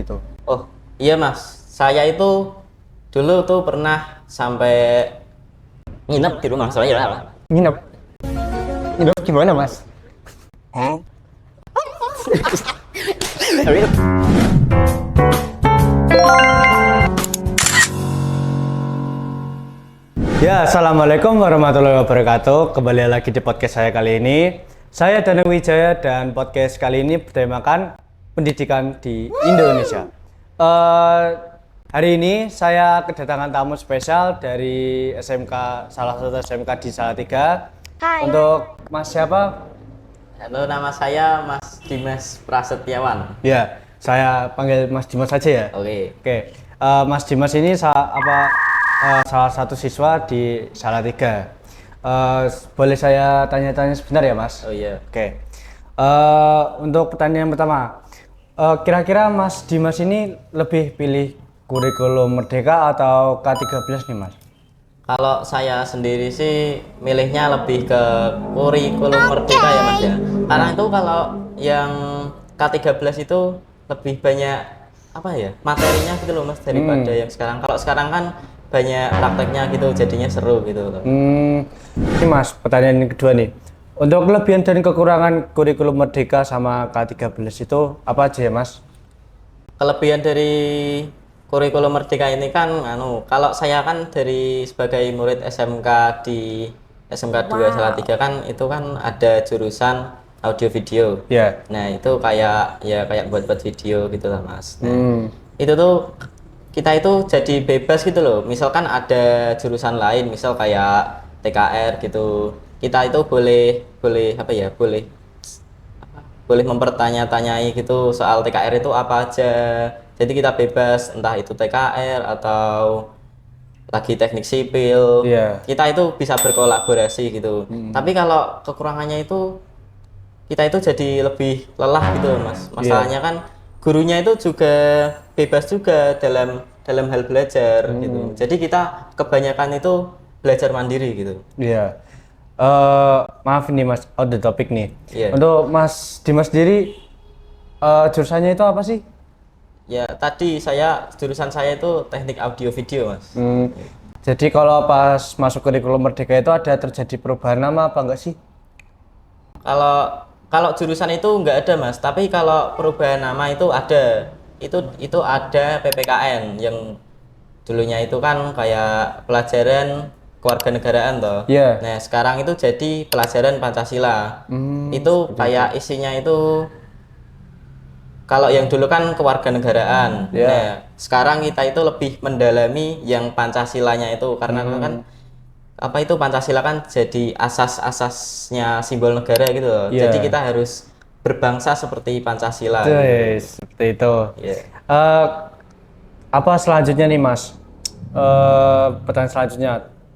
itu. Oh iya mas, saya itu dulu tuh pernah sampai nginep di rumah saya. Nginep? Nginep gimana mas? Ya, assalamualaikum warahmatullahi wabarakatuh. Kembali lagi di podcast saya kali ini. Saya Danang Wijaya dan podcast kali ini bertemakan pendidikan di Indonesia. Hari ini saya kedatangan tamu spesial dari SMK, salah satu SMK di Salatiga. Hai. Untuk Mas siapa? Halo, nama saya Mas Dimas Prasetyawan. Ya, saya panggil Mas Dimas saja ya. Oke. Mas Dimas ini salah satu siswa di Salatiga. Boleh saya tanya-tanya sebentar ya, Mas? Oh iya. Oke. Untuk pertanyaan pertama, kira-kira Mas Dimas ini lebih pilih kurikulum Merdeka atau K13 nih, Mas? Kalau saya sendiri sih milihnya lebih ke kurikulum Merdeka ya mas ya. Karena itu kalau yang K13 itu lebih banyak apa ya materinya gitu loh mas daripada yang sekarang. Kalau sekarang kan banyak prakteknya gitu jadinya seru gitu loh. Ini mas, pertanyaan yang kedua nih. Untuk kelebihan dan kekurangan kurikulum Merdeka sama K13 itu apa aja ya mas? Kelebihan dari kurikulum Merdeka ini kan kalau saya kan dari sebagai murid SMK di SMK 2 Salatiga kan itu kan ada jurusan audio video. Ya. Nah, itu kayak buat video gitu lah, Mas. Nah, itu tuh kita itu jadi bebas gitu loh. Misalkan ada jurusan lain, misal kayak TKR gitu. Kita itu boleh mempertanya-tanyai gitu soal TKR itu apa aja. Jadi kita bebas entah itu TKR atau lagi teknik sipil. Kita itu bisa berkolaborasi gitu. Tapi kalau kekurangannya itu kita itu jadi lebih lelah gitu mas. Masalahnya kan gurunya itu juga bebas juga dalam hal belajar gitu. Jadi kita kebanyakan itu belajar mandiri gitu. Iya. Maaf ini mas, out the topic nih. Untuk Mas Dimas sendiri jurusannya itu apa sih? Ya tadi jurusan saya itu teknik audio video mas. Jadi kalau pas masuk kurikulum Merdeka itu ada terjadi perubahan nama apa enggak sih? Kalau jurusan itu nggak ada mas, tapi kalau perubahan nama itu ada. Itu ada PPKN yang dulunya itu kan kayak pelajaran kewarganegaraan toh. Nah sekarang itu jadi pelajaran Pancasila. Itu kayak isinya itu kalau yang dulu kan kewarganegaraan. Nah sekarang kita itu lebih mendalami yang Pancasilanya itu karena kan apa itu Pancasila kan jadi asas-asasnya simbol negara gitu loh. Jadi kita harus berbangsa seperti Pancasila. Seperti itu. Apa selanjutnya nih mas? Pertanyaan selanjutnya,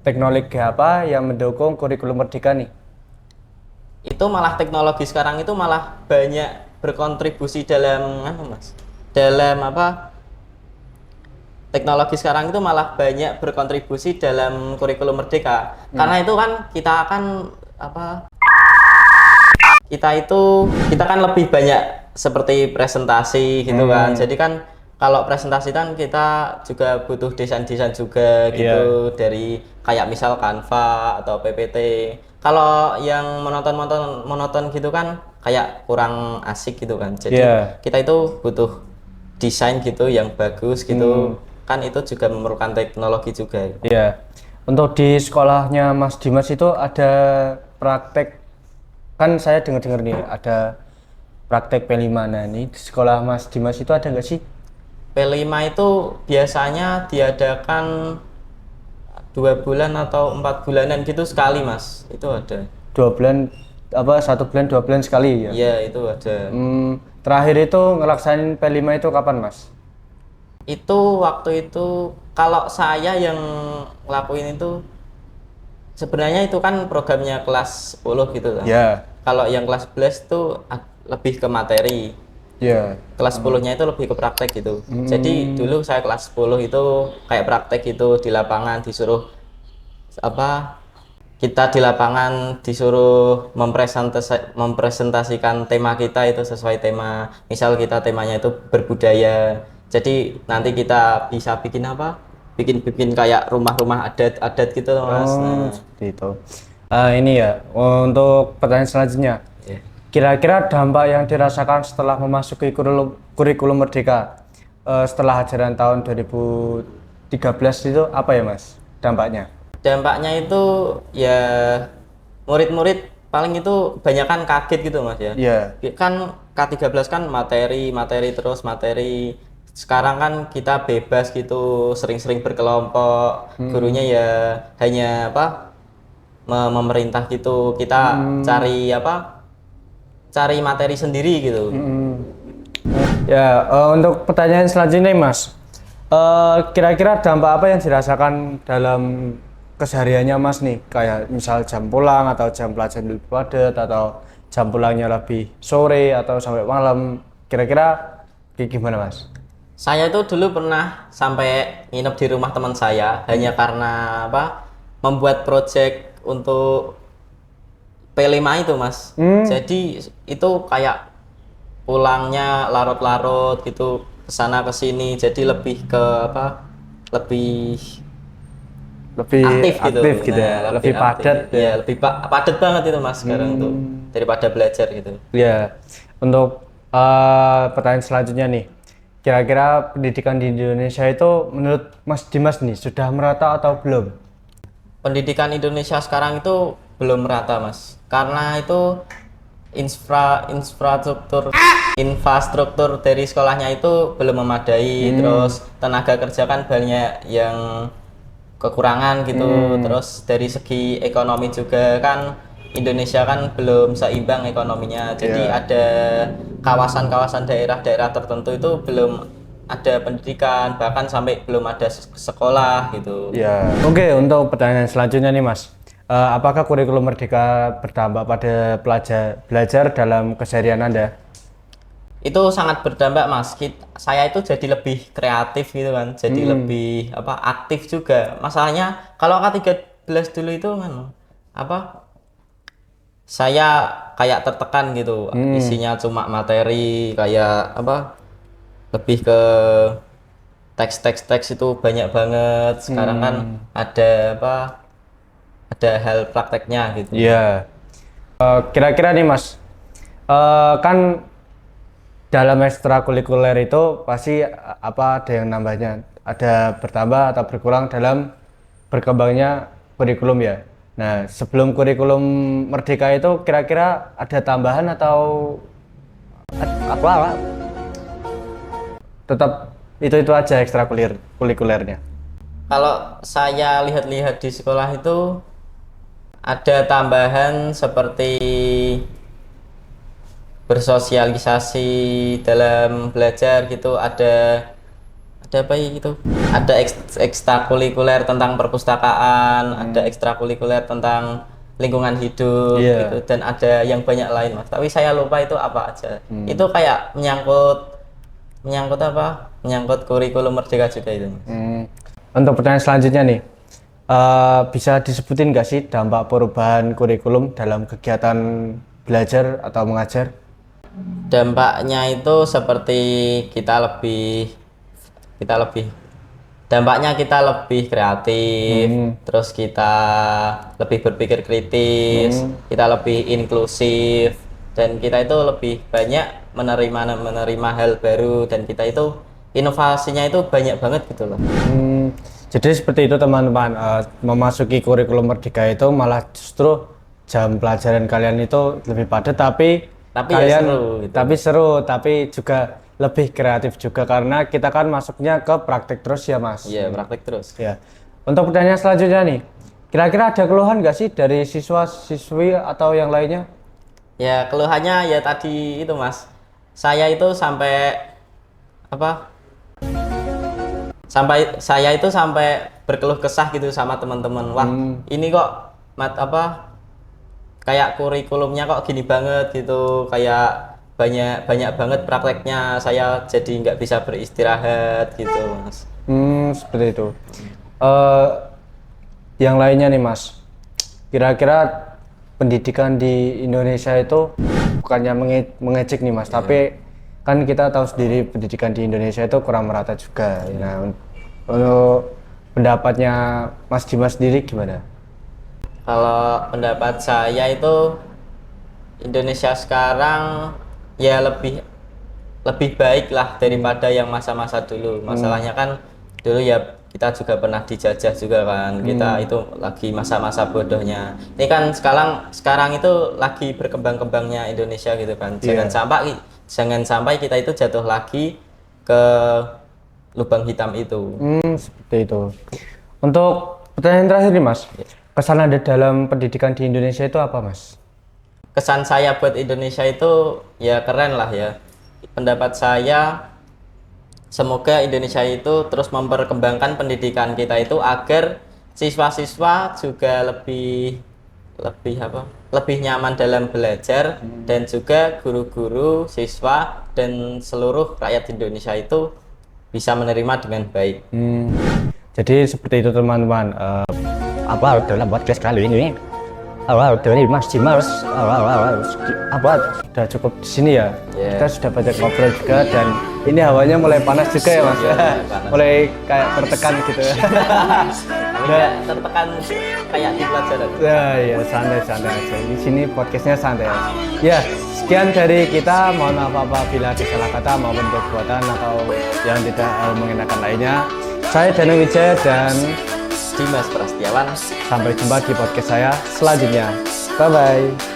teknologi apa yang mendukung kurikulum Merdeka nih? Itu malah teknologi sekarang itu malah banyak berkontribusi dalam teknologi sekarang itu malah banyak berkontribusi dalam kurikulum Merdeka. Karena itu kan kita kan lebih banyak seperti presentasi gitu kan. Jadi kan kalau presentasi kan kita juga butuh desain-desain juga gitu dari kayak misal Canva atau PPT. Kalau yang monoton gitu kan kayak kurang asik gitu kan. Jadi kita itu butuh desain gitu yang bagus gitu. Kan itu juga memerlukan teknologi juga. Untuk di sekolahnya Mas Dimas itu ada praktek, kan saya dengar nih ada praktek P5. Nah ini di sekolah Mas Dimas itu ada nggak sih? P5 itu biasanya diadakan 2 bulan atau 4 bulanan gitu sekali mas. Itu ada 2 bulan apa 1 bulan 2 bulan sekali ya? Iya itu ada. Terakhir itu ngelaksanin P5 itu kapan mas? Itu waktu itu kalau saya yang ngelakuin itu sebenarnya itu kan programnya kelas 10 gitu kan. Kalau yang kelas 11 itu lebih ke materi. Kelas 10-nya itu lebih ke praktek gitu. Jadi dulu saya kelas 10 itu kayak praktek itu di lapangan disuruh kita di lapangan disuruh mempresentasikan tema kita itu sesuai tema. Misal kita temanya itu berbudaya. Jadi nanti kita bisa bikin apa? Bikin kayak rumah-rumah adat-adat gitu loh, Mas. Nah, seperti itu. Ini ya, untuk pertanyaan selanjutnya. iya. Kira-kira dampak yang dirasakan setelah memasuki kurikulum Merdeka setelah ajaran tahun 2013 itu apa ya Mas dampaknya? Dampaknya itu ya murid-murid paling itu banyak kan kaget gitu Mas ya. Iya. Kan K13 kan materi terus materi. Sekarang kan kita bebas gitu, sering-sering berkelompok. Gurunya ya hanya apa? Memerintah gitu. Kita cari apa? Cari materi sendiri gitu. Ya, untuk pertanyaan selanjutnya Mas, kira-kira dampak apa yang dirasakan dalam kesehariannya Mas nih, kayak misal jam pulang atau jam pelajaran lebih padat atau jam pulangnya lebih sore atau sampai malam, kira-kira kayak gimana Mas? Saya itu dulu pernah sampai nginep di rumah teman saya hanya karena apa? Membuat project untuk P5 itu, Mas. Jadi itu kayak pulangnya larut-larut gitu, kesana kesini, jadi lebih ke apa? Lebih Lebih aktif gitu. gitu ya, Nah, lebih padat aktif. Ya, lebih padat banget itu Mas sekarang tuh daripada belajar gitu. ya. Untuk pertanyaan selanjutnya nih, kira-kira pendidikan di Indonesia itu menurut Mas Dimas nih sudah merata atau belum? Pendidikan Indonesia sekarang itu belum merata Mas, karena itu infrastruktur dari sekolahnya itu belum memadai, terus tenaga kerja kan banyak yang kekurangan gitu, terus dari segi ekonomi juga kan Indonesia kan belum seimbang ekonominya, jadi ada kawasan-kawasan daerah-daerah tertentu itu belum ada pendidikan, bahkan sampai belum ada sekolah gitu. Ya. Oke, untuk pertanyaan selanjutnya nih Mas. Apakah kurikulum Merdeka berdampak pada belajar dalam keseharian Anda? Itu sangat berdampak Mas. Saya itu jadi lebih kreatif gitu kan, jadi lebih apa aktif juga. Masalahnya kalau K13 dulu itu kan apa? Saya kayak tertekan gitu, isinya cuma materi kayak apa? Lebih ke teks itu banyak banget. Sekarang kan ada apa? Ada hal prakteknya gitu. Iya. Kira-kira nih Mas, kan dalam ekstrakurikuler itu pasti apa ada yang nambahnya, ada bertambah atau berkurang dalam berkembangnya kurikulum ya. Nah, sebelum kurikulum Merdeka itu kira-kira ada tambahan atau apa? Tetap itu aja ekstrakurikulernya. Kalau saya lihat-lihat di sekolah itu ada tambahan seperti bersosialisasi dalam belajar gitu, ada apa ya gitu, ada ekstrakurikuler tentang perpustakaan, ada ekstrakurikuler tentang lingkungan hidup gitu, dan ada yang banyak lain Mas, tapi saya lupa itu apa aja. Itu kayak menyangkut apa, menyangkut kurikulum Merdeka juga itu Mas. Untuk pertanyaan selanjutnya nih, bisa disebutin nggak sih dampak perubahan kurikulum dalam kegiatan belajar atau mengajar? Dampaknya itu seperti dampaknya kita lebih kreatif, terus kita lebih berpikir kritis, kita lebih inklusif, dan kita itu lebih banyak menerima hal baru, dan kita itu inovasinya itu banyak banget gitu loh. Jadi seperti itu teman-teman, memasuki kurikulum Merdeka itu malah justru jam pelajaran kalian itu lebih padat, tapi ya seru gitu. tapi juga lebih kreatif juga karena kita kan masuknya ke praktek terus ya Mas. Iya, praktek terus. Ya. Untuk pertanyaan selanjutnya nih, kira-kira ada keluhan nggak sih dari siswa-siswi atau yang lainnya? Ya keluhannya ya tadi itu Mas, saya itu sampai apa? Saya itu sampai berkeluh kesah gitu sama teman-teman. Wah, ini kok kayak kurikulumnya kok gini banget gitu, kayak banyak banget prakteknya, saya jadi nggak bisa beristirahat gitu Mas. Seperti itu. Yang lainnya nih Mas, kira-kira pendidikan di Indonesia itu bukannya mengecek nih Mas, tapi kan kita tahu sendiri pendidikan di Indonesia itu kurang merata juga. Nah, untuk pendapatnya Mas Dimas sendiri gimana? Kalau pendapat saya itu Indonesia sekarang ya lebih baik lah daripada yang masa-masa dulu. Masalahnya kan dulu ya kita juga pernah dijajah juga kan. Kita itu lagi masa-masa bodohnya. Ini kan sekarang itu lagi berkembang-kembangnya Indonesia gitu kan. Jangan sampai kita itu jatuh lagi ke lubang hitam itu. Seperti itu. Untuk pertanyaan terakhir nih Mas, kesan Anda dalam pendidikan di Indonesia itu apa Mas? Kesan saya buat Indonesia itu ya keren lah ya. Pendapat saya semoga Indonesia itu terus memperkembangkan pendidikan kita itu agar siswa-siswa juga lebih nyaman dalam belajar dan juga guru-guru, siswa dan seluruh rakyat Indonesia itu bisa menerima dengan baik. Jadi seperti itu teman-teman. Dalam podcast kali ini dari Mas Dimas sudah cukup di sini ya. Kita sudah banyak ngobrol juga dan ini hawanya mulai panas juga ya Mas. Panas. Mulai kayak tertekan gitu ya. Tertekan kayak di pelajaran. Ya santai-santai aja. Di sini podcastnya santai. Ya, sekian dari kita. Mohon maaf apabila ada salah kata maupun perbuatan atau yang tidak mengenakan lainnya. Saya Danu Wijaya dan Dimas Prasetyawan. sampai jumpa di podcast saya selanjutnya. Bye bye.